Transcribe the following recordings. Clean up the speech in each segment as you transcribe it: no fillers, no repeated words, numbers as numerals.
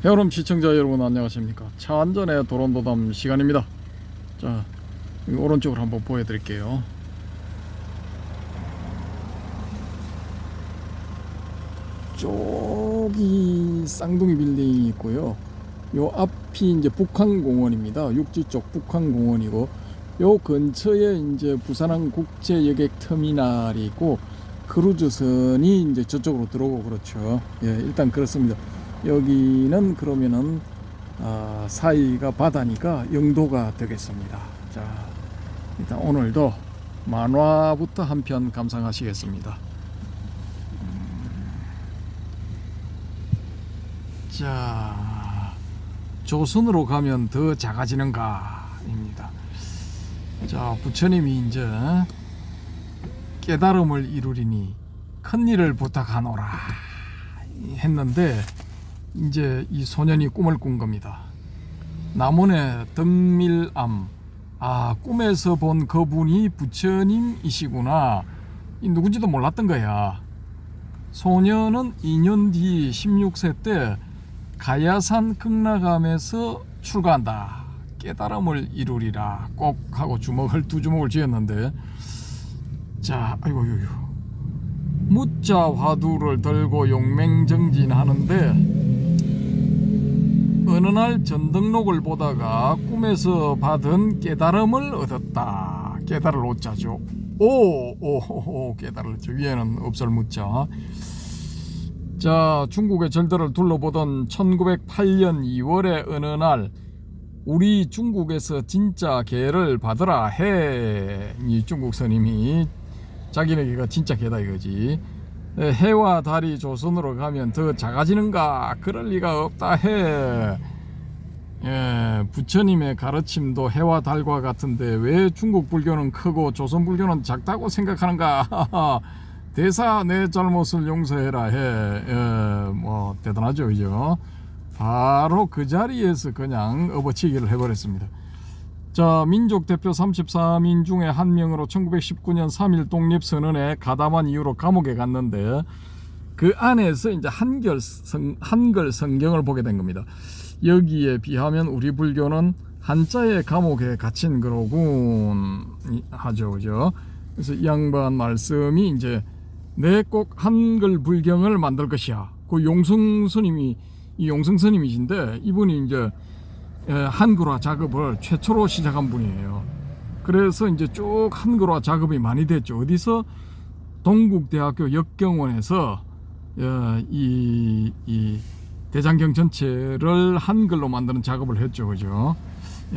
헤어롬 시청자 여러분 안녕하십니까. 차 안전의 도론도담 시간입니다. 자, 오른쪽으로 한번 보여드릴게요. 쪽이 쌍둥이 빌딩이 있고요. 요 앞이 이제 북한공원입니다. 육지 쪽 북한공원이고, 요 근처에 이제 부산항 국제여객 터미널이 있고, 크루즈선이 이제 저쪽으로 들어오고 그렇죠. 예, 일단 그렇습니다. 여기는 그러면은 사이가 바다니까 영도가 되겠습니다. 자, 일단 오늘도 만화부터 한 편 감상하시겠습니다. 자, 조선으로 가면 더 작아지는가입니다. 자, 부처님이 이제 깨달음을 이루리니 큰 일을 부탁하노라 했는데, 이제 이 소년이 꿈을 꾼 겁니다. 남원의 덕밀암, 꿈에서 본 그분이 부처님이시구나. 이 누군지도 몰랐던 거야. 소년은 2년 뒤 16세 때 가야산 극락암에서 출가한다. 깨달음을 이루리라 꼭 하고 두 주먹을 쥐었는데, 자, 아이고 무자 화두를 들고 용맹정진하는데, 어느 날 전등록을 보다가 꿈에서 받은 깨달음을 얻었다. 깨달을 오자죠. 오 깨달았죠. 위에는 없을 무자. 자, 중국의 절들을 둘러보던 1908년 2월의 어느 날, 우리 중국에서 진짜 개를 받으라 해. 이 중국 스님이 자기네가 진짜 개다 이거지. 해와 달이 조선으로 가면 더 작아지는가? 그럴 리가 없다 해. 예, 부처님의 가르침도 해와 달과 같은데 왜 중국 불교는 크고 조선 불교는 작다고 생각하는가? 대사 내 잘못을 용서해라 해. 예, 뭐 대단하죠, 그죠? 바로 그 자리에서 그냥 업어치기를 해버렸습니다. 자, 민족 대표 34민 중에 한 명으로 1919년 3.1 독립선언에 가담한 이유로 감옥에 갔는데, 그 안에서 이제 한글 성경을 보게 된 겁니다. 여기에 비하면 우리 불교는 한자의 감옥에 갇힌 거로군 하죠, 그죠? 그래서 이 양반 말씀이 이제 내 꼭 한글 불경을 만들 것이야. 그 용승 스님이신데, 이분이 이제 한글화 작업을 최초로 시작한 분이에요. 그래서 이제 쭉 한글화 작업이 많이 됐죠. 어디서? 동국대학교 역경원에서 이 대장경 전체를 한글로 만드는 작업을 했죠, 그죠?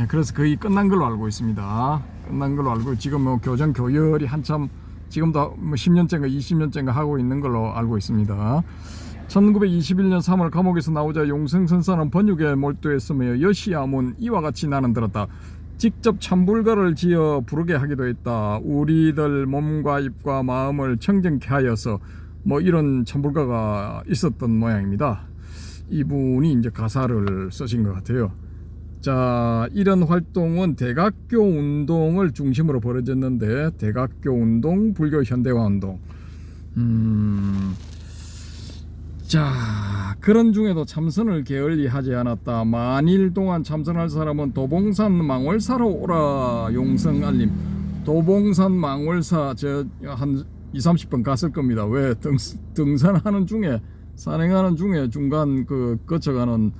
그래서 거의 끝난 걸로 알고 있습니다. 끝난 걸로 알고, 지금 뭐 교정 교열이 한참, 지금도 뭐 10년째인가 20년째인가 하고 있는 걸로 알고 있습니다. 1921년 3월 감옥에서 나오자 용성선사는 번육에 몰두했으며 여시야문 이와 같이 나는 들었다. 직접 참불가를 지어 부르게 하기도 했다. 우리들 몸과 입과 마음을 청정케 하여서, 뭐 이런 참불가가 있었던 모양입니다. 이분이 이제 가사를 쓰신 것 같아요. 자, 이런 활동은 대각교 운동을 중심으로 벌어졌는데, 대각교 운동, 불교 현대화 운동. 자, 그런 중에도 참선을 게을리하지 않았다. 만일 동안 참선할 사람은 도봉산 망월사로 오라. 용성 알림. 도봉산 망월사 한 20-30번 갔을 겁니다. 왜? 등산하는 중에, 산행하는 중에 중간 거쳐가는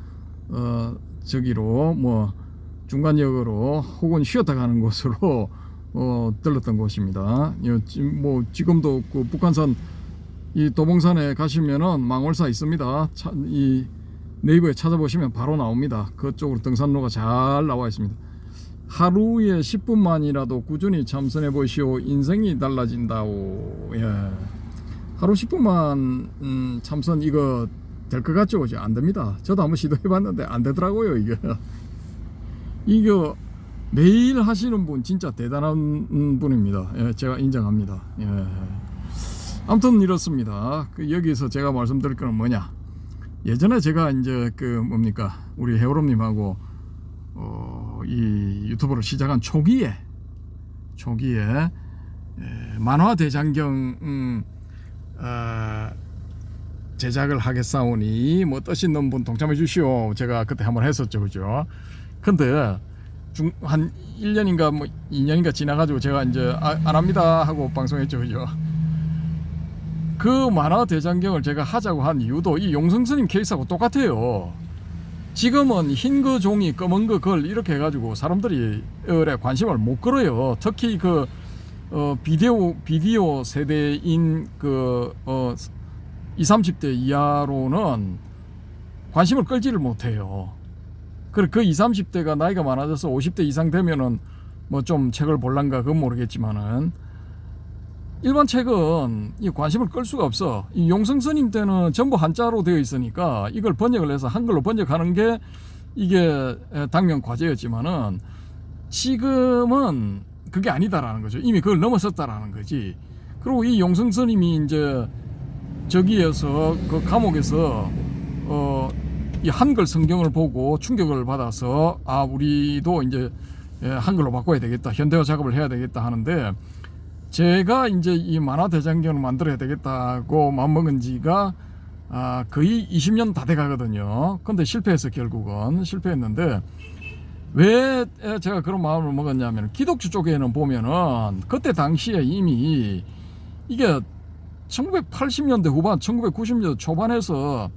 저기로, 뭐 중간역으로 혹은 쉬었다 가는 곳으로 들렀던 곳입니다. 뭐 지금도 그 북한산 이 도봉산에 가시면은 망월사 있습니다. 이 네이버에 찾아보시면 바로 나옵니다. 그쪽으로 등산로가 잘 나와 있습니다. 하루에 10분만이라도 꾸준히 참선해 보시오. 인생이 달라진다오. 예. 하루 10분만 참선 이거 될 것 같죠? 그죠? 안 됩니다. 저도 한번 시도해 봤는데 안 되더라고요, 이게. 이거 매일 하시는 분 진짜 대단한 분입니다. 예, 제가 인정합니다. 예. 아무튼 이렇습니다. 여기서 제가 말씀드릴 거는 뭐냐, 예전에 제가 이제 우리 헤어롬님하고 이 유튜브를 시작한 초기에 만화 대장경 제작을 하겠사오니 뭐 뜻 있는 분 동참해 주시오. 제가 그때 한번 했었죠, 그죠? 근데 한 1년인가 뭐 2년인가 지나가지고 제가 이제 안 합니다 하고 방송했죠, 그죠? 그 만화 대장경을 제가 하자고 한 이유도 이 용성스님 케이스하고 똑같아요. 지금은 흰 거 종이 검은 거 걸 이렇게 해가지고 사람들이 관심을 못 끌어요. 특히 그 비디오 세대인 그 20, 30대 이하로는 관심을 끌지를 못해요. 그리고 그 20, 30대가 나이가 많아져서 50대 이상 되면은 뭐 좀 책을 볼란가 그건 모르겠지만은 일반 책은 이 관심을 끌 수가 없어. 이 용성스님 때는 전부 한자로 되어 있으니까 이걸 번역을 해서 한글로 번역하는 게 이게 당면 과제였지만은 지금은 그게 아니다라는 거죠. 이미 그걸 넘어섰다라는 거지. 그리고 이 용성스님이 이제 저기에서 그 감옥에서 이 한글 성경을 보고 충격을 받아서 아 우리도 이제 한글로 바꿔야 되겠다, 현대화 작업을 해야 되겠다 하는데 제가 이제 이 만화 대장경을 만들어야 되겠다고 마음먹은 지가 거의 20년 다 돼 가거든요. 근데 실패해서 결국은 실패했는데 왜 제가 그런 마음을 먹었냐면 기독교 쪽에는 보면은 그때 당시에 이미 이게 1980년대 후반 1990년대 초반에서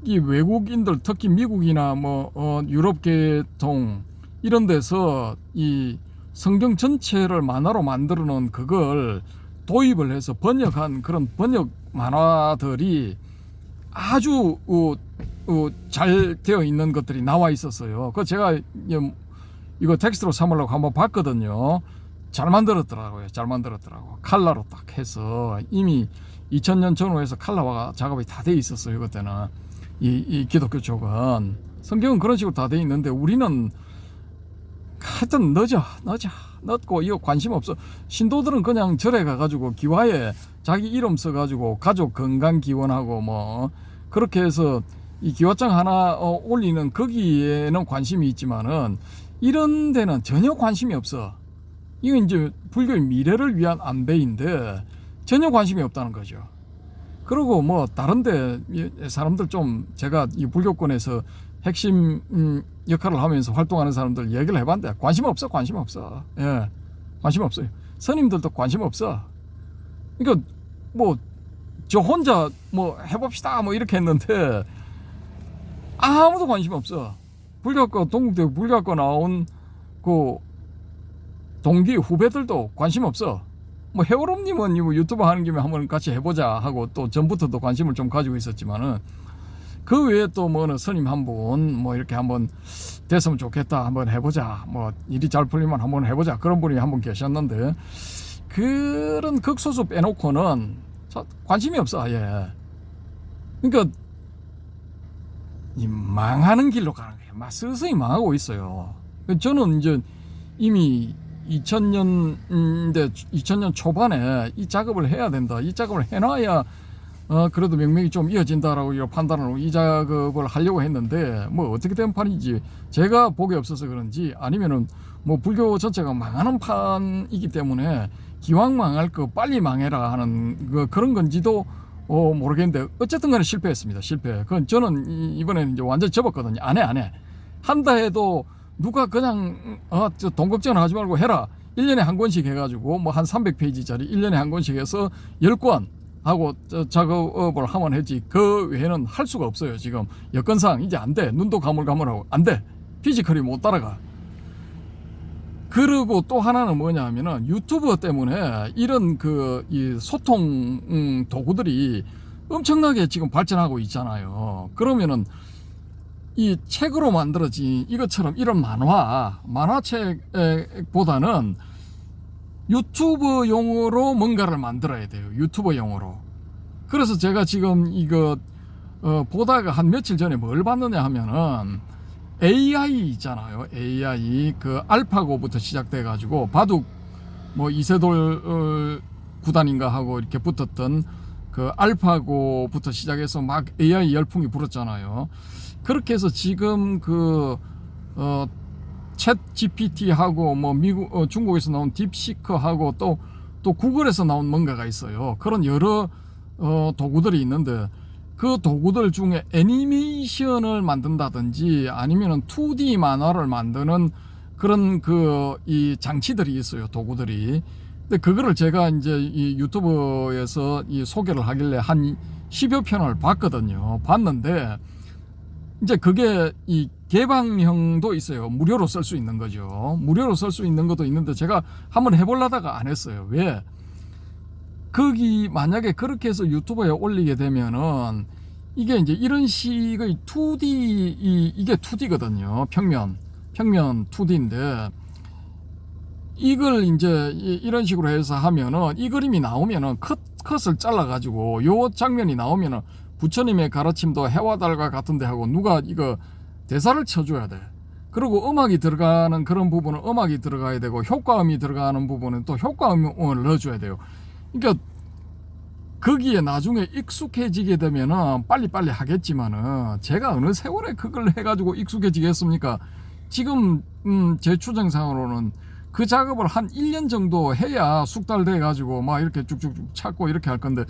이 외국인들 특히 미국이나 뭐 유럽 계통 이런 데서 이 성경 전체를 만화로 만들어 놓은 그걸 도입을 해서 번역한 그런 번역 만화들이 아주 잘 되어 있는 것들이 나와 있었어요. 그 제가 이거 텍스트로 삼으려고 한번 봤거든요. 잘 만들었더라고요. 잘 만들었더라고. 칼라로 딱 해서 이미 2000년 전후로 해서 칼라화 작업이 다 돼 있었어요. 그때는 이 기독교 쪽은 성경은 그런 식으로 다 돼 있는데 우리는 하여튼 늦고 이거 관심 없어. 신도들은 그냥 절에 가가지고 기와에 자기 이름 써가지고 가족 건강 기원하고 뭐 그렇게 해서 이 기와장 하나 올리는 거기에는 관심이 있지만은 이런 데는 전혀 관심이 없어. 이건 이제 불교의 미래를 위한 안배인데 전혀 관심이 없다는 거죠. 그리고 뭐 다른데 사람들 좀 제가 이 불교권에서 핵심 역할을 하면서 활동하는 사람들 얘기를 해봤는데 관심 없어. 예, 관심 없어요. 스님들도 관심 없어. 그러니까 뭐 저 혼자 뭐 해봅시다 뭐 이렇게 했는데 아무도 관심 없어. 불교학과 동국대 불교학과 나온 그 동기 후배들도 관심 없어. 뭐 해오롬님은 유튜브 하는 김에 한번 같이 해보자 하고 또 전부터도 관심을 좀 가지고 있었지만은 그 외에 또 뭐 스님 한 분 뭐 이렇게 한번 됐으면 좋겠다 한번 해보자 뭐 일이 잘 풀리면 한번 해보자 그런 분이 한 분 계셨는데 그런 극소수 빼놓고는 관심이 없어 아예. 그러니까 이 망하는 길로 가는 거예요. 막 서서히 망하고 있어요. 저는 이제 이미 2000년 초반에 이 작업을 해야 된다. 이 작업을 해놔야 그래도 명맥이 좀 이어진다라고 판단을 하고 이 작업을 하려고 했는데 뭐 어떻게 된 판인지 제가 복이 없어서 그런지 아니면은 뭐 불교 전체가 망하는 판이기 때문에 기왕 망할 거 빨리 망해라 하는 그런 건지도 모르겠는데 어쨌든 간에 실패했습니다. 실패. 그건 저는 이번에는 이제 완전히 접었거든요. 안 해. 한다 해도 누가 그냥 저 돈 걱정 하지 말고 해라. 1년에 한 권씩 해가지고 뭐 한 300페이지짜리 1년에 한 권씩 해서 10권 하고 작업을 하면 했지 그 외에는 할 수가 없어요. 지금 여건상 이제 안 돼. 눈도 가물가물하고 안 돼. 피지컬이 못 따라가. 그리고 또 하나는 뭐냐 하면은 유튜브 때문에 이런 이 소통 도구들이 엄청나게 지금 발전하고 있잖아요. 그러면은 이 책으로 만들어진 이것처럼 이런 만화책보다는 유튜브용으로 뭔가를 만들어야 돼요. 유튜버용으로. 그래서 제가 지금 이거 보다가 한 며칠 전에 뭘 봤느냐 하면은 AI 있잖아요. AI 그 알파고부터 시작돼 가지고 바둑 뭐 이세돌 구단인가 하고 이렇게 붙었던 그 알파고부터 시작해서 막 AI 열풍이 불었잖아요. 그렇게 해서 지금 챗 GPT하고 뭐 미국 중국에서 나온 딥시크하고 또 구글에서 나온 뭔가가 있어요. 그런 여러 도구들이 있는데 그 도구들 중에 애니메이션을 만든다든지 아니면은 2D 만화를 만드는 그런 이 장치들이 있어요. 도구들이. 근데 그거를 제가 이제 이 유튜브에서 이 소개를 하길래 한 10여 편을 봤거든요. 봤는데 이제 그게 이 개방형도 있어요. 무료로 쓸 수 있는 거죠. 무료로 쓸 수 있는 것도 있는데 제가 한번 해보려다가 안 했어요. 왜? 거기 만약에 그렇게 해서 유튜브에 올리게 되면은 이게 이제 이런 식의 2D 이게 2D거든요. 평면 2D인데 이걸 이제 이런 식으로 해서 하면은 이 그림이 나오면은 컷을 잘라 가지고 요 장면이 나오면은 부처님의 가르침도 해와 달과 같은데 하고 누가 이거 대사를 쳐줘야 돼. 그리고 음악이 들어가는 그런 부분은 음악이 들어가야 되고 효과음이 들어가는 부분은 또 효과음을 넣어줘야 돼요. 그러니까 거기에 나중에 익숙해지게 되면은 빨리빨리 하겠지만은 제가 어느 세월에 그걸 해가지고 익숙해지겠습니까? 지금 제 추정상으로는 그 작업을 한 1년 정도 해야 숙달돼 가지고 막 이렇게 쭉쭉쭉 찾고 이렇게 할 건데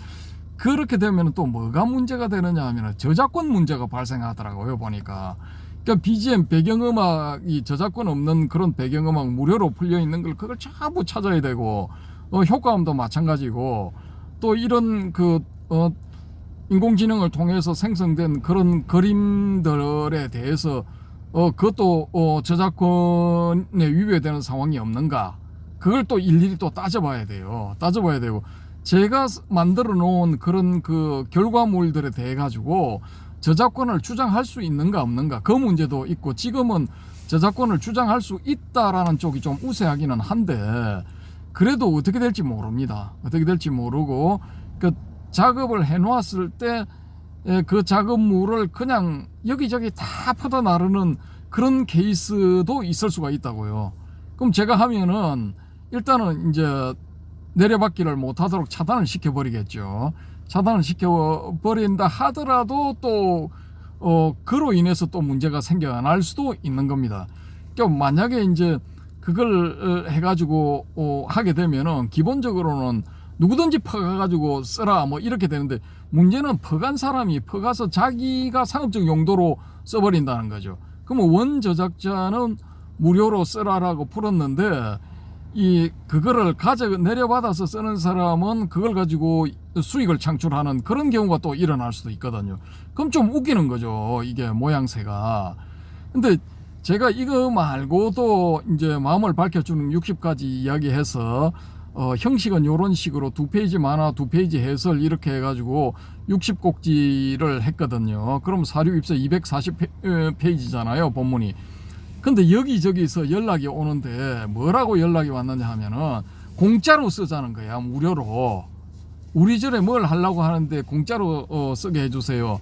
그렇게 되면 또 뭐가 문제가 되느냐 하면 저작권 문제가 발생하더라고요. 보니까. 그러니까 BGM 배경음악이 저작권 없는 그런 배경음악 무료로 풀려 있는 걸 그걸 전부 찾아야 되고 효과음도 마찬가지고 또 이런 인공지능을 통해서 생성된 그런 그림들에 대해서 그것도 저작권에 위배되는 상황이 없는가 그걸 또 일일이 또 따져봐야 돼요. 제가 만들어 놓은 그런 결과물들에 대해 가지고 저작권을 주장할 수 있는가 없는가 그 문제도 있고 지금은 저작권을 주장할 수 있다라는 쪽이 좀 우세하기는 한데 그래도 어떻게 될지 모릅니다. 어떻게 될지 모르고 그 작업을 해 놓았을 때 그 작업물을 그냥 여기저기 다 퍼다 나르는 그런 케이스도 있을 수가 있다고요. 그럼 제가 하면은 일단은 이제 내려받기를 못하도록 차단을 시켜버리겠죠. 차단을 시켜버린다 하더라도 또 그로 인해서 또 문제가 생겨날 수도 있는 겁니다. 그러니까 만약에 이제 그걸 해가지고 하게 되면은 기본적으로는 누구든지 퍼가가지고 쓰라 뭐 이렇게 되는데 문제는 퍼간 사람이 퍼가서 자기가 상업적 용도로 써버린다는 거죠. 그러면 원 저작자는 무료로 쓰라라고 풀었는데 그거를 내려받아서 쓰는 사람은 그걸 가지고 수익을 창출하는 그런 경우가 또 일어날 수도 있거든요. 그럼 좀 웃기는 거죠. 이게 모양새가. 근데 제가 이거 말고도 이제 마음을 밝혀주는 60가지 이야기해서 형식은 이런 식으로 2페이지 만화 2페이지 해설 이렇게 해가지고 60곡지를 했거든요. 그럼 사료 입서 240페이지잖아요. 본문이. 근데 여기저기서 연락이 오는데 뭐라고 연락이 왔느냐 하면은 공짜로 쓰자는 거야. 무료로. 우리 절에 뭘 하려고 하는데 공짜로 쓰게 해주세요.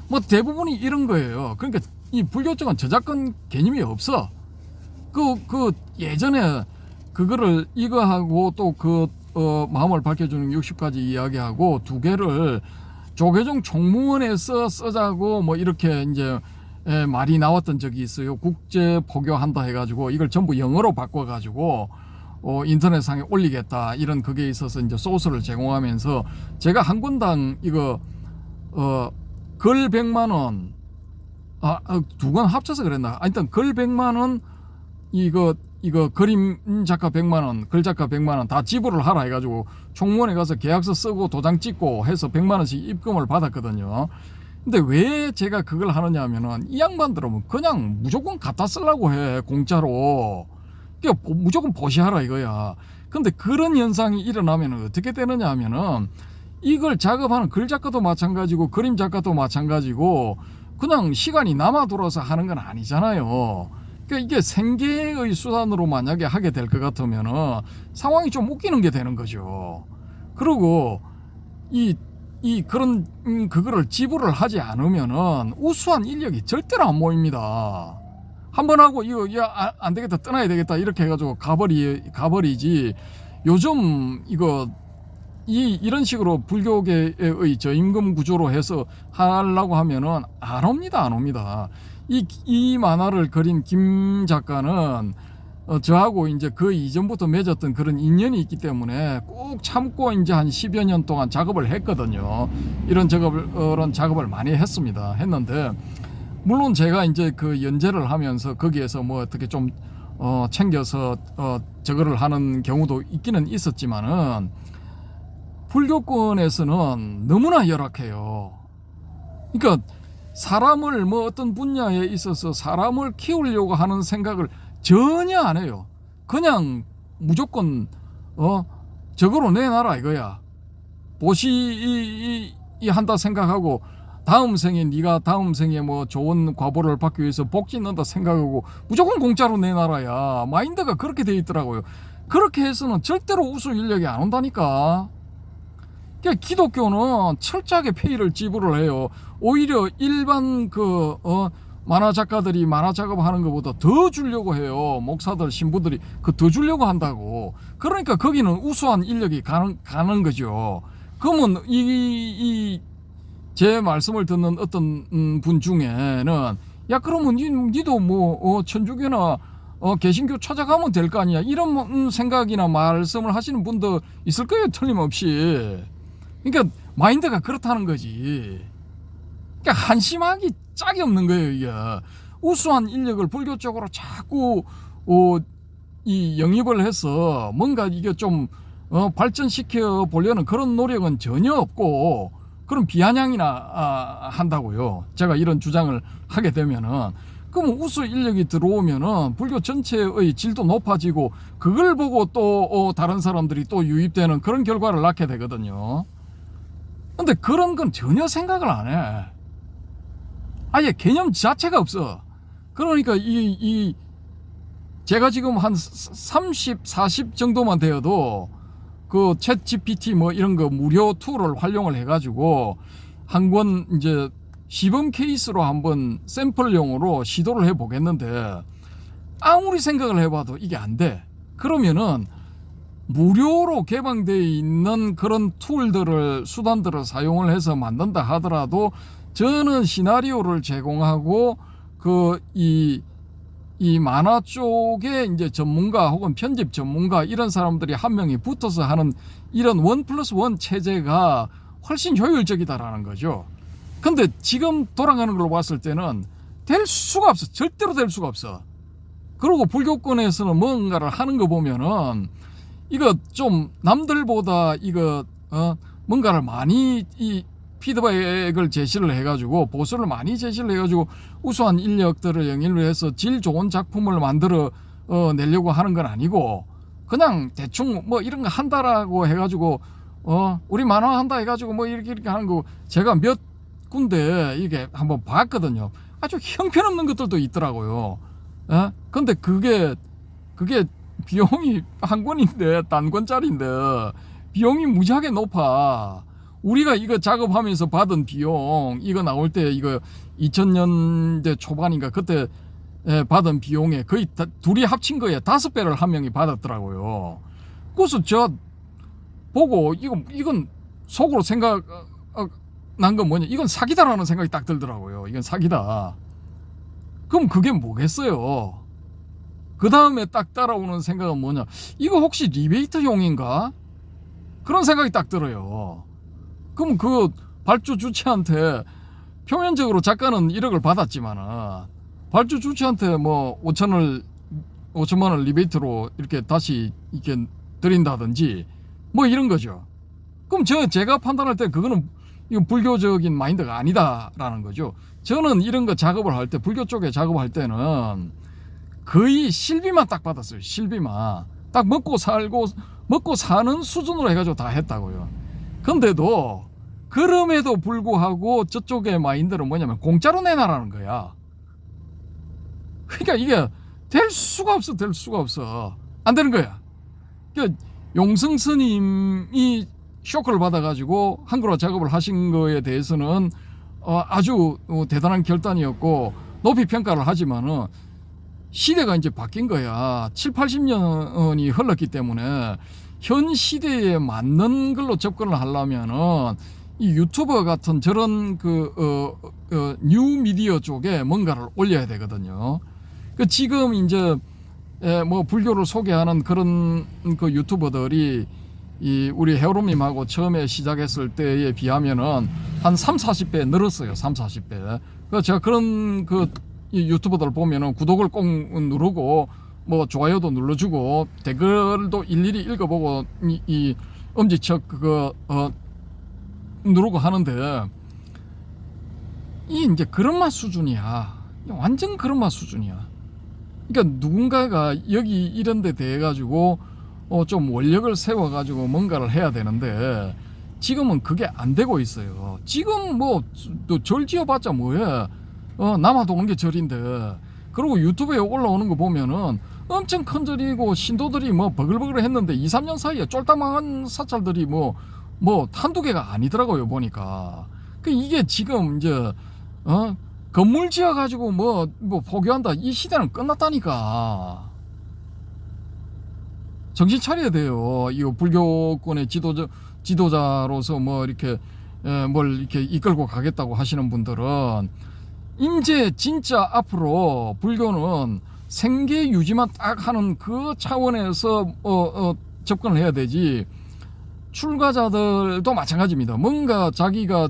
뭐 대부분이 이런 거예요. 그러니까 이 불교 쪽은 저작권 개념이 없어. 예전에 그거를 이거하고 또 마음을 밝혀주는 60가지 이야기하고 두 개를 조계종 총무원에서 쓰자고 뭐 이렇게 이제 말이 나왔던 적이 있어요. 국제 포교한다 해가지고 이걸 전부 영어로 바꿔가지고 인터넷상에 올리겠다 이런 그게 있어서 이제 소스를 제공하면서 제가 한 권당 이거 글 100만 원 두 권 합쳐서 그랬나? 하여튼 글 100만 원 이거 그림 작가 100만 원, 글 작가 100만 원 다 지불을 하라 해가지고 총무원에 가서 계약서 쓰고 도장 찍고 해서 100만 원씩 입금을 받았거든요. 근데 왜 제가 그걸 하느냐 하면은 이 양반들은 그냥 무조건 갖다 쓰려고 해. 공짜로. 그러니까 무조건 보시하라 이거야. 근데 그런 현상이 일어나면 어떻게 되느냐 하면은 이걸 작업하는 글 작가도 마찬가지고 그림 작가도 마찬가지고 그냥 시간이 남아 돌아서 하는 건 아니잖아요. 그러니까 이게 생계의 수단으로 만약에 하게 될 것 같으면은 상황이 좀 웃기는 게 되는 거죠. 그리고 그거를 지불을 하지 않으면은 우수한 인력이 절대로 안 모입니다. 한번 하고 이거 안 되겠다 떠나야 되겠다 이렇게 해가지고 가버리지. 요즘 이런 식으로 불교계의 저임금 구조로 해서 하려고 하면은 안 옵니다. 이 만화를 그린 김 작가는 저하고 이제 그 이전부터 맺었던 그런 인연이 있기 때문에 꼭 참고 이제 한 10여 년 동안 작업을 했거든요. 이런 작업을 많이 했는데, 물론 제가 이제 그 연재를 하면서 거기에서 뭐 어떻게 좀 챙겨서 저거를 하는 경우도 있기는 있었지만은, 불교권에서는 너무나 열악해요. 그러니까 사람을 뭐 어떤 분야에 있어서 사람을 키우려고 하는 생각을 전혀 안 해요. 그냥 무조건 저거로 내놔라 이거야. 보시 한다 생각하고, 다음 생에 네가 다음 생에 뭐 좋은 과보를 받기 위해서 복지 넣는다 생각하고 무조건 공짜로 내놔라야. 마인드가 그렇게 돼 있더라고요. 그렇게 해서는 절대로 우수 인력이 안 온다니까. 그러니까 기독교는 철저하게 페이를 지불을 해요. 오히려 일반 만화 작가들이 만화 작업하는 것보다 더 주려고 해요. 목사들, 신부들이 더 주려고 한다고. 그러니까 거기는 우수한 인력이 가는 거죠. 그러면 제 말씀을 듣는 어떤 분 중에는, 야 그러면 니도 뭐 천주교나 개신교 찾아가면 될 거 아니야, 이런 생각이나 말씀을 하시는 분도 있을 거예요, 틀림없이. 그러니까 마인드가 그렇다는 거지. 그러니까 한심하기 짝이 없는 거예요. 이게 우수한 인력을 불교 쪽으로 자꾸 이 영입을 해서 뭔가 이게 좀 발전시켜 보려는 그런 노력은 전혀 없고, 그런 비아냥이나 한다고요. 제가 이런 주장을 하게 되면은, 그럼 우수 인력이 들어오면은 불교 전체의 질도 높아지고, 그걸 보고 또 다른 사람들이 또 유입되는 그런 결과를 낳게 되거든요. 근데 그런 건 전혀 생각을 안 해. 아예 개념 자체가 없어. 그러니까 제가 지금 한 30, 40 정도만 되어도 그 챗 GPT 뭐 이런 거 무료 툴을 활용을 해가지고 한 권 이제 시범 케이스로 한번 샘플용으로 시도를 해보겠는데, 아무리 생각을 해봐도 이게 안 돼. 그러면은 무료로 개방되어 있는 그런 툴들을, 수단들을 사용을 해서 만든다 하더라도, 저는 시나리오를 제공하고 이 만화 쪽에 이제 전문가 혹은 편집 전문가 이런 사람들이 한 명이 붙어서 하는 이런 1+1 체제가 훨씬 효율적이다라는 거죠. 근데 지금 돌아가는 걸로 봤을 때는 될 수가 없어. 절대로 될 수가 없어. 그리고 불교권에서는 뭔가를 하는 거 보면은 이거 좀 남들보다 뭔가를 많이 피드백을 제시를 해가지고, 보수를 많이 제시를 해가지고 우수한 인력들을 영입을 해서 질 좋은 작품을 만들어 내려고 하는 건 아니고, 그냥 대충 뭐 이런 거 한다라고 해가지고 우리 만화 한다 해가지고 뭐 이렇게 하는 거, 제가 몇 군데 이게 한번 봤거든요. 아주 형편없는 것들도 있더라고요. 근데 그게 비용이 한 권인데, 단권짜리인데 비용이 무지하게 높아. 우리가 이거 작업하면서 받은 비용, 이거 나올 때 이거 2000년대 초반인가 그때 받은 비용에 거의 둘이 합친 거에 5배를 한 명이 받았더라고요. 그래서 저 보고 이건 속으로 생각 난 건 뭐냐, 이건 사기다라는 생각이 딱 들더라고요. 이건 사기다. 그럼 그게 뭐겠어요? 그 다음에 딱 따라오는 생각은 뭐냐, 이거 혹시 리베이트용인가? 그런 생각이 딱 들어요. 그럼 그 발주 주체한테, 표면적으로 작가는 1억을 받았지만은 발주 주체한테 뭐 5천만 원 리베이트로 이렇게 다시 이렇게 드린다든지 뭐 이런 거죠. 그럼 제가 판단할 때 그거는 이건 불교적인 마인드가 아니다라는 거죠. 저는 이런 거 작업을 할 때, 불교 쪽에 작업할 때는 거의 실비만 딱 받았어요. 실비만 딱 먹고 사는 수준으로 해가지고 다 했다고요. 근데도 그럼에도 불구하고 저쪽의 마인드는 뭐냐면 공짜로 내놔라는 거야. 그러니까 이게 될 수가 없어. 안 되는 거야. 그러니까 용성 스님이 쇼크를 받아가지고 한글화 작업을 하신 거에 대해서는 아주 대단한 결단이었고 높이 평가를 하지만은, 시대가 이제 바뀐 거야. 7, 80년이 흘렀기 때문에 현 시대에 맞는 걸로 접근을 하려면은 이 유튜버 같은 저런 뉴 미디어 쪽에 뭔가를 올려야 되거든요. 지금 이제 뭐 불교를 소개하는 그런 그 유튜버들이 이 우리 헤어로님하고 처음에 시작했을 때에 비하면은 한 3, 40배 늘었어요. 3, 40배. 그 제가 그런 그 유튜버들 보면은 구독을 꼭 누르고 뭐 좋아요도 눌러주고 댓글도 일일이 읽어보고 이 엄지척 그거 누르고 하는데 이 이제 그런 맛 수준이야. 완전 그런 맛 수준이야. 그러니까 누군가가 여기 이런 데 대해 가지고 좀 원력을 세워 가지고 뭔가를 해야 되는데 지금은 그게 안 되고 있어요. 지금 뭐 또 절 지어봤자 뭐해. 남아도 오는 게 절인데. 그리고 유튜브에 올라오는 거 보면은 엄청 큰 절이고 신도들이 뭐 버글버글 했는데 2, 3년 사이에 쫄딱 망한 사찰들이 뭐 한두 개가 아니더라고요, 보니까. 그 이게 지금 이제 건물 지어 가지고 뭐 포교한다. 이 시대는 끝났다니까. 정신 차려야 돼요. 이 불교권의 지도자로서 뭐 이렇게 뭘 이렇게 이끌고 가겠다고 하시는 분들은 이제 진짜 앞으로 불교는 생계 유지만 딱 하는 그 차원에서 접근을 해야 되지. 출가자들도 마찬가지입니다. 뭔가 자기가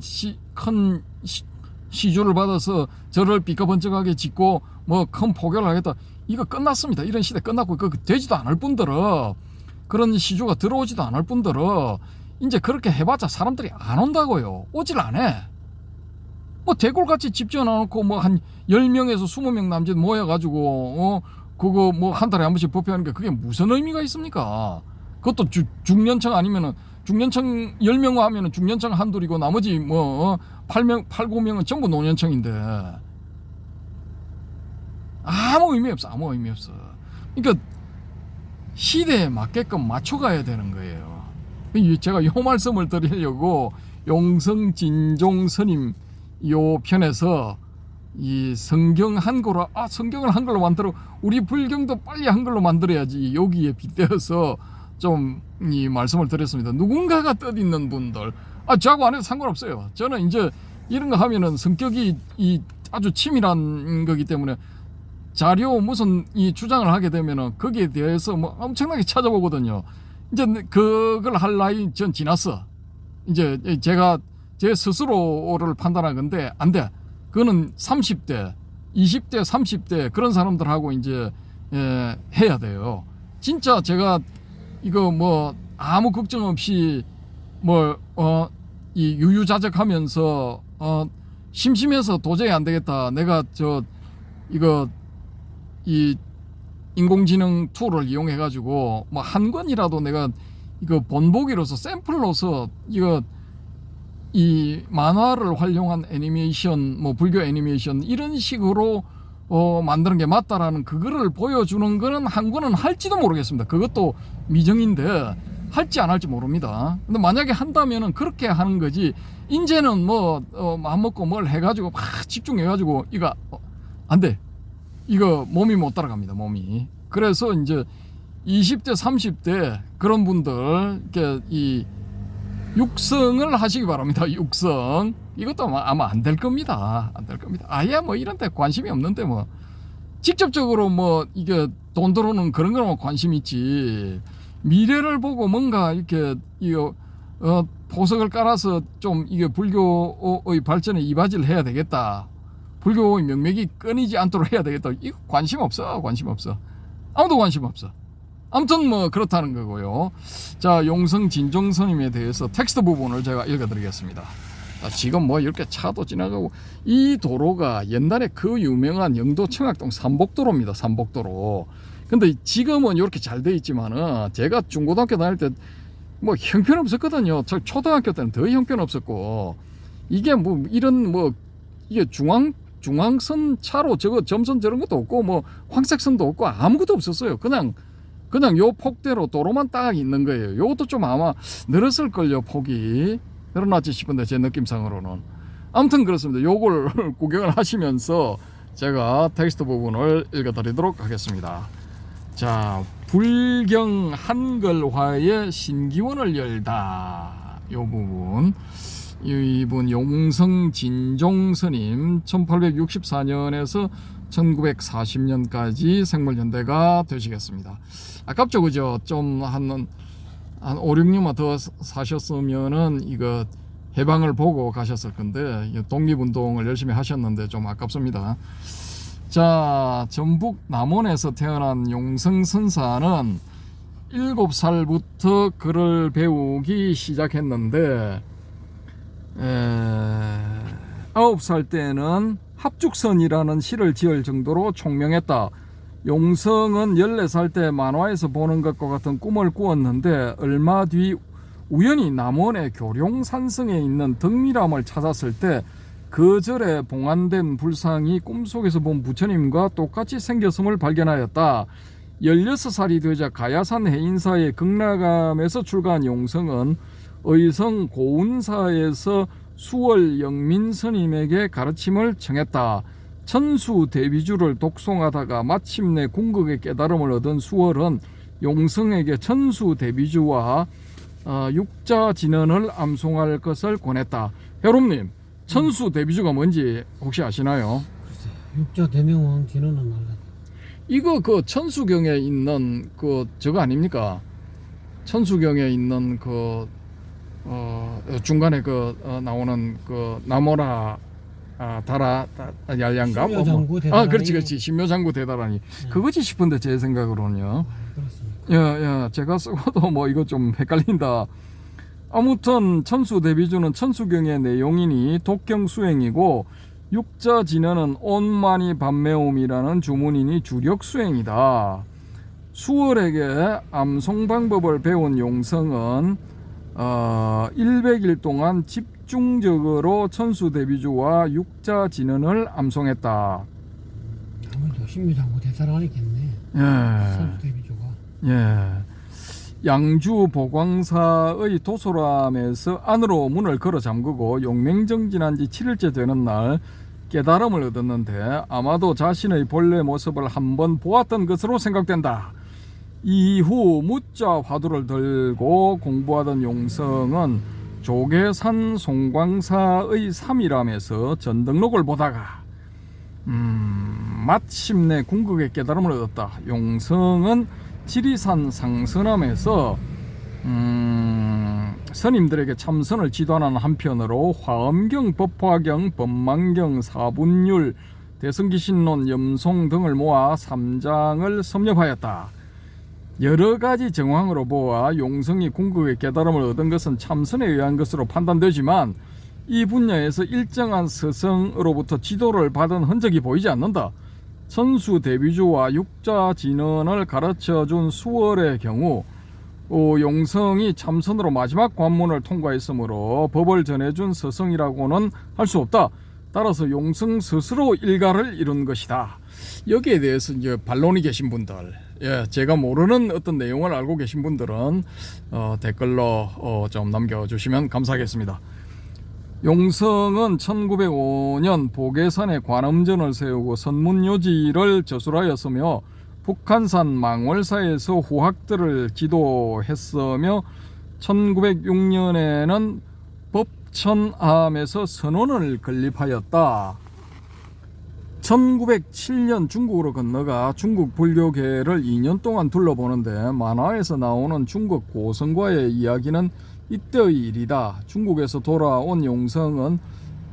큰 시주를 받아서 저를 삐까번쩍하게 짓고 뭐 큰 포교를 하겠다. 이거 끝났습니다. 이런 시대 끝났고 그 되지도 않을 뿐더러 그런 시주가 들어오지도 않을 뿐더러 이제 그렇게 해봤자 사람들이 안 온다고요. 오질 안 해. 뭐 대골같이 집 지어놓고 뭐 한 10명에서 20명 남짓 모여가지고 그거 뭐 한 달에 한 번씩 법회하는 게 그게 무슨 의미가 있습니까? 그것도 중년층 아니면은 중년층 10명 하면은 중년층 한둘이고 나머지 뭐 8명, 8, 9명은 전부 노년층인데 아무 의미 없어. 아무 의미 없어. 그러니까 시대에 맞게끔 맞춰가야 되는 거예요. 제가 요 말씀을 드리려고 용성진종 스님 요 편에서 이 성경 한글로 성경을 한글로 만들어 우리 불경도 빨리 한글로 만들어야지 여기에 빗대어서 좀 이 말씀을 드렸습니다. 누군가가 뜻있는 분들 저하고 안 해도 상관없어요. 저는 이제 이런 거 하면은 성격이 이 아주 치밀한 거기 때문에 자료 무슨 이 주장을 하게 되면은 거기에 대해서 뭐 엄청나게 찾아보거든요. 이제 그걸 할 나이 전 지났어. 이제 제가 제 스스로를 판단한 건데 안 돼. 그거는 30대, 20대, 30대 그런 사람들하고 이제 해야 돼요. 진짜 제가 이거 뭐 아무 걱정 없이 이 유유자적하면서 심심해서 도저히 안 되겠다. 내가 이거 이 인공지능 툴을 이용해 가지고 뭐 한 권이라도 내가 이거 본보기로서 샘플로서 이거 이 만화를 활용한 애니메이션 뭐 불교 애니메이션 이런 식으로 만드는 게 맞다라는 그거를 보여주는 거는 한 권은 할지도 모르겠습니다. 그것도 미정인데 할지 안 할지 모릅니다. 근데 만약에 한다면은 그렇게 하는 거지. 이제는 뭐 마음 먹고 뭘 해가지고 막 집중해가지고 이거 안 돼. 이거 몸이 못 따라갑니다. 몸이. 그래서 이제 20대 30대 그런 분들 이렇게 이 육성을 하시기 바랍니다. 육성. 이것도 아마 안 될 겁니다. 안 될 겁니다. 아예 뭐 이런 데 관심이 없는데 뭐 직접적으로 뭐 이게 돈 들어오는 그런 거만 관심 있지. 미래를 보고 뭔가 이렇게 이거 보석을 깔아서 좀 이게 불교의 발전에 이바지를 해야 되겠다. 불교의 명맥이 끊이지 않도록 해야 되겠다. 이거 관심 없어. 관심 없어. 아무도 관심 없어. 아무튼 뭐 그렇다는 거고요. 자, 용성 진종 스님에 대해서 텍스트 부분을 제가 읽어드리겠습니다. 지금 뭐 이렇게 차도 지나가고 이 도로가 옛날에 그 유명한 영도 청학동 삼복도로입니다. 삼복도로. 근데 지금은 이렇게 잘 돼 있지만은 제가 중고등학교 다닐 때 뭐 형편없었거든요. 저 초등학교 때는 더 형편없었고 이게 뭐 이런 뭐 이게 중앙선 차로 저거 점선 저런 것도 없고 뭐 황색선도 없고 아무것도 없었어요. 그냥 요 폭대로 도로만 딱 있는 거예요. 요것도 좀 아마 늘었을걸요, 폭이. 늘어났지 싶은데, 제 느낌상으로는. 아무튼 그렇습니다. 요걸 구경을 하시면서 제가 텍스트 부분을 읽어드리도록 하겠습니다. 자, 불경 한글화의 신기원을 열다. 요 부분. 이분 용성 진종 스님 1864년에서 1940년까지 생물연대가 되시겠습니다. 아깝죠, 그죠? 좀 한 5, 6년만 더 사셨으면은 이거 해방을 보고 가셨을 건데 독립운동을 열심히 하셨는데 좀 아깝습니다. 자, 전북 남원에서 태어난 용성선사는 7살부터 글을 배우기 시작했는데 9살 때는 합죽선이라는 시를 지을 정도로 총명했다. 용성은 14살 때 만화에서 보는 것과 같은 꿈을 꾸었는데 얼마 뒤 우연히 남원의 교룡산성에 있는 덕미람을 찾았을 때 그 절에 봉안된 불상이 꿈속에서 본 부처님과 똑같이 생겼음을 발견하였다. 16살이 되자 가야산 해인사의 극락암에서 출가한 용성은 의성 고운사에서 수월 영민 스님에게 가르침을 청했다. 천수 대비주를 독송하다가 마침내 궁극의 깨달음을 얻은 수월은 용성에게 천수 대비주와 육자 진언을 암송할 것을 권했다. 해롬님, 천수 대비주가 뭔지 혹시 아시나요? 육자 대명왕 진언은 알겠다. 이거 그 천수경에 있는 그 저거 아닙니까? 천수경에 있는 그 중간에 나오는 그 나모라 다라 얄량갑 신묘장구 대다라니. 그렇지 신묘장구 대다라니 그거지 싶은데 제 생각으로는요. 그렇습니까? 제가 쓰고도 뭐 이거 좀 헷갈린다. 아무튼 천수 대비주는 천수경의 내용이니 독경 수행이고 육자 진언은 온만이 반매움이라는 주문이니 주력 수행이다. 수월에게 암송 방법을 배운 용성은 100일 동안 집중적으로 천수 대비주와 육자 진언을 암송했다. 아무래도 신묘장구 대사라니겠네. 천수 대비주가. 양주 보광사의 도소람에서 안으로 문을 걸어 잠그고 용맹정진한 지 7일째 되는 날 깨달음을 얻었는데 아마도 자신의 본래 모습을 한번 보았던 것으로 생각된다. 이후 무자 화두를 들고 공부하던 용성은 조계산 송광사의 3일암에서 전등록을 보다가 마침내 궁극의 깨달음을 얻었다. 용성은 지리산 상선암에서 스님들에게 참선을 지도하는 한편으로 화엄경, 법화경, 법망경, 사분율, 대승기신론, 염송 등을 모아 3장을 섭렵하였다. 여러가지 정황으로 보아 용성이 궁극의 깨달음을 얻은 것은 참선에 의한 것으로 판단되지만 이 분야에서 일정한 스승으로부터 지도를 받은 흔적이 보이지 않는다. 천수 대비주와 육자 진언을 가르쳐준 수월의 경우 용성이 참선으로 마지막 관문을 통과했으므로 법을 전해준 스승이라고는 할 수 없다. 따라서 용성 스스로 일가를 이룬 것이다. 여기에 대해서 이제 반론이 계신 분들, 제가 모르는 어떤 내용을 알고 계신 분들은 댓글로 좀 남겨주시면 감사하겠습니다. 용성은 1905년 보계산에 관음전을 세우고 선문요지를 저술하였으며 북한산 망월사에서 후학들을 지도했으며 1906년에는 법천암에서 선원을 건립하였다. 1907년 중국으로 건너가 중국 불교계를 2년 동안 둘러보는데 만화에서 나오는 중국 고성과의 이야기는 이때의 일이다. 중국에서 돌아온 용성은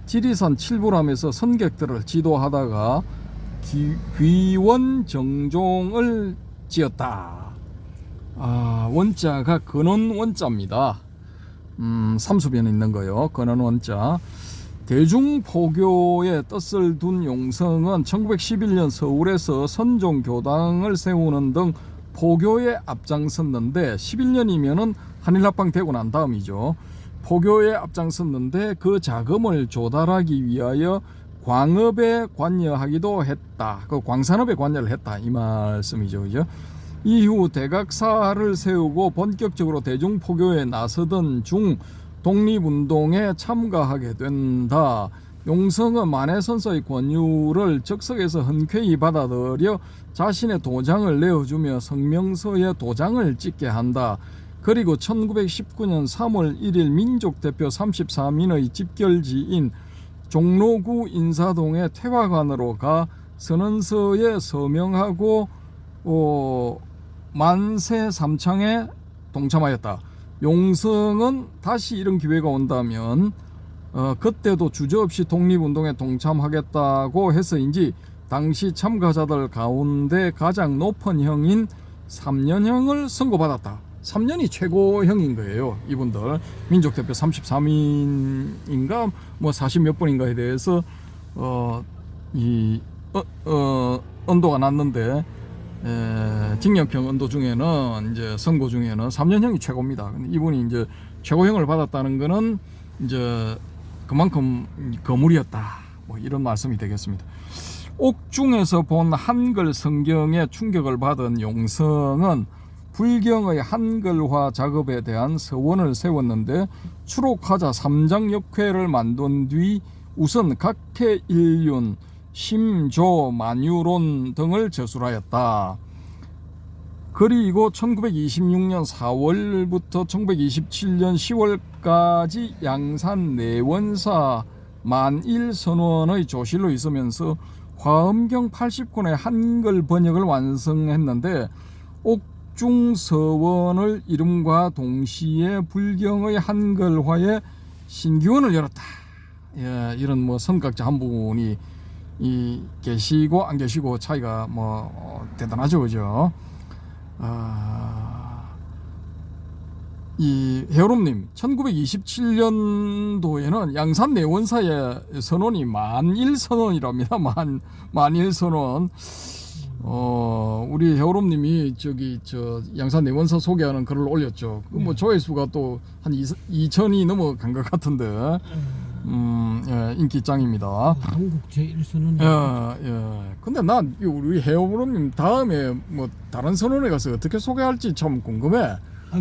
지리산 칠불암에서 선객들을 지도하다가 귀원정종을 지었다. 원자가 근원원자입니다. 삼수변에 있는 거요. 근원원자. 대중포교의 뜻을 둔 용성은 1911년 서울에서 선종교당을 세우는 등 포교에 앞장섰는데 11년이면은 한일합방 되고 난 다음이죠. 포교에 앞장섰는데 그 자금을 조달하기 위하여 광업에 관여하기도 했다. 그 광산업에 관여를 했다 이 말씀이죠, 그죠? 이후 대각사를 세우고 본격적으로 대중포교에 나서던 중 독립운동에 참가하게 된다. 용성은 만해선사의 권유를 적석에서 흔쾌히 받아들여 자신의 도장을 내어주며 성명서에 도장을 찍게 한다. 그리고 1919년 3월 1일 민족대표 33인의 집결지인 종로구 인사동의 태화관으로 가 선언서에 서명하고 만세 삼창에 동참하였다. 용성은 다시 이런 기회가 온다면 그때도 주저없이 독립운동에 동참하겠다고 해서인지 당시 참가자들 가운데 가장 높은 형인 3년형을 선고받았다. 3년이 최고형인 거예요. 이분들 민족대표 33인인가 뭐 40몇 번인가에 대해서 언도가 났는데 징역형 언도 중에는 이제 선고 중에는 3년형이 최고입니다. 근데 이분이 이제 최고형을 받았다는 거는 이제 그만큼 거물이었다. 뭐 이런 말씀이 되겠습니다. 옥중에서 본 한글 성경에 충격을 받은 용성은 불경의 한글화 작업에 대한 서원을 세웠는데 추록하자 3장 역회를 만든 뒤 우선 각해일륜, 심조, 만유론 등을 저술하였다. 그리고 1926년 4월부터 1927년 10월까지 양산 내원사 만일선원의 조실로 있으면서 화엄경 80권의 한글 번역을 완성했는데 옥중서원을 이름과 동시에 불경의 한글화에 신기원을 열었다. 예, 이런 뭐 선각자 한 분이 계시고 안 계시고 차이가 뭐 대단하죠, 그죠? 이 해오름님 1927년도에는 양산 내원사의 선원이 만일선원이랍니다. 만일선원. 우리 해오름님이 저기 양산 내원사 소개하는 글을 올렸죠. 뭐 조회수가 또 한 2천이 넘어간 것 같은데. 예, 인기짱입니다. 한국 제1선언. 예. 근데 난 우리 해오름님 다음에 뭐 다른 선원에 가서 어떻게 소개할지 참 궁금해.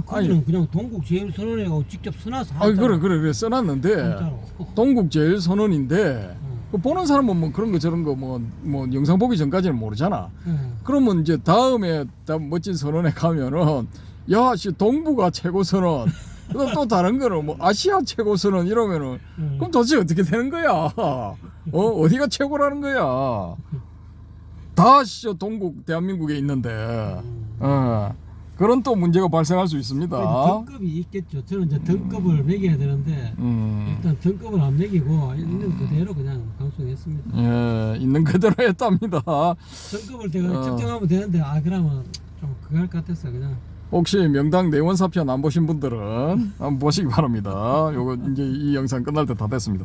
거기는 그냥 동국 제1선언이라고 직접 써놔서. 그래 써놨는데 동국 제1선언인데 그 보는 사람은 뭐 그런 거 저런 거 뭐 영상 보기 전까지는 모르잖아. 그러면 이제 다음에 멋진 선언에 가면은 야, 동부가 최고 선언. 또 다른 거는 뭐 아시아 최고 선언 이러면은 그럼 도대체 어떻게 되는 거야? 어디가 최고라는 거야? 다 동국 대한민국에 있는데 그런 또 문제가 발생할 수 있습니다. 등급이 있겠죠. 저는 이제 등급을 매겨야 되는데 일단 등급을 안 매기고 있는 그대로 그냥 방송했습니다. 예, 있는 그대로 했답니다. 등급을 제가 측정하면 되는데 그러면 좀 그거 할 것 같았어 그냥. 혹시 명당 내원사편 안 보신 분들은 한번 보시기 바랍니다. 요거 이제 이 영상 끝날 때 다 됐습니다.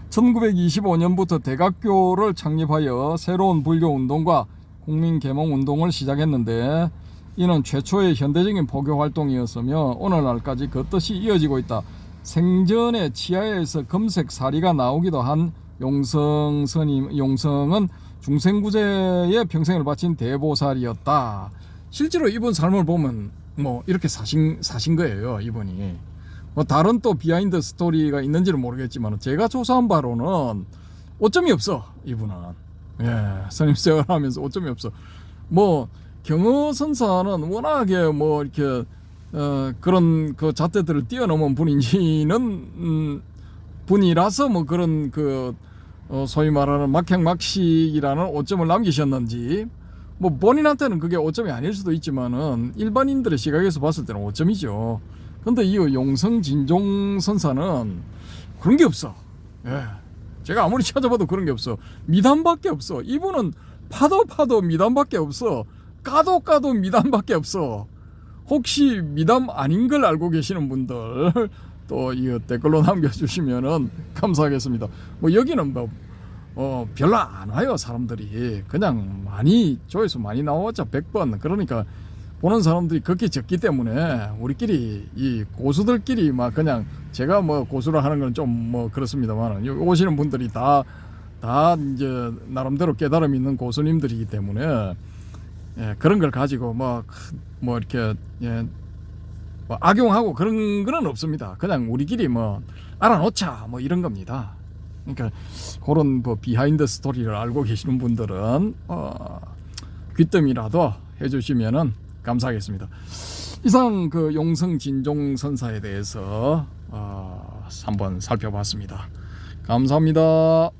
1925년부터 대각교를 창립하여 새로운 불교 운동과 국민 계몽 운동을 시작했는데 이는 최초의 현대적인 포교 활동이었으며 오늘날까지 그 뜻이 이어지고 있다. 생전에 치아에서 금색 사리가 나오기도 한 용성은 중생구제에 평생을 바친 대보살이었다. 실제로 이분 삶을 보면 뭐 이렇게 사신 거예요, 이분이. 뭐 다른 또 비하인드 스토리가 있는지는 모르겠지만 제가 조사한 바로는 오점이 없어, 이분은. 예, 스님 생활하면서 오점이 없어. 뭐 경허선사는 워낙에 뭐 이렇게 그런 그 잣대들을 뛰어넘은 분이라서 뭐 그런 소위 말하는 막향막식이라는 오점을 남기셨는지 뭐 본인한테는 그게 오점이 아닐 수도 있지만은 일반인들의 시각에서 봤을 때는 오점이죠. 근데 이 용성 진종선사는 그런 게 없어. 예. 제가 아무리 찾아봐도 그런 게 없어. 미담밖에 없어. 이분은 파도 미담밖에 없어. 까도 미담밖에 없어. 혹시 미담 아닌 걸 알고 계시는 분들 또 이 댓글로 남겨주시면은 감사하겠습니다. 뭐 여기는 별로 안 와요, 사람들이. 그냥 많이 조회수 많이 나왔자 100번. 그러니까 보는 사람들이 그렇게 적기 때문에 우리끼리 이 고수들끼리 막 그냥 제가 뭐 고수를 하는 건 좀 뭐 그렇습니다만 오시는 분들이 다 이제 나름대로 깨달음 있는 고수님들이기 때문에 그런 걸 가지고 뭐 이렇게 뭐 악용하고 그런 거는 없습니다. 그냥 우리끼리 뭐 알아놓자 뭐 이런 겁니다. 그러니까 그런 뭐 비하인드 스토리를 알고 계시는 분들은 귀뜸이라도 해주시면은 감사하겠습니다. 이상 그 용성 진종 선사에 대해서 한번 살펴봤습니다. 감사합니다.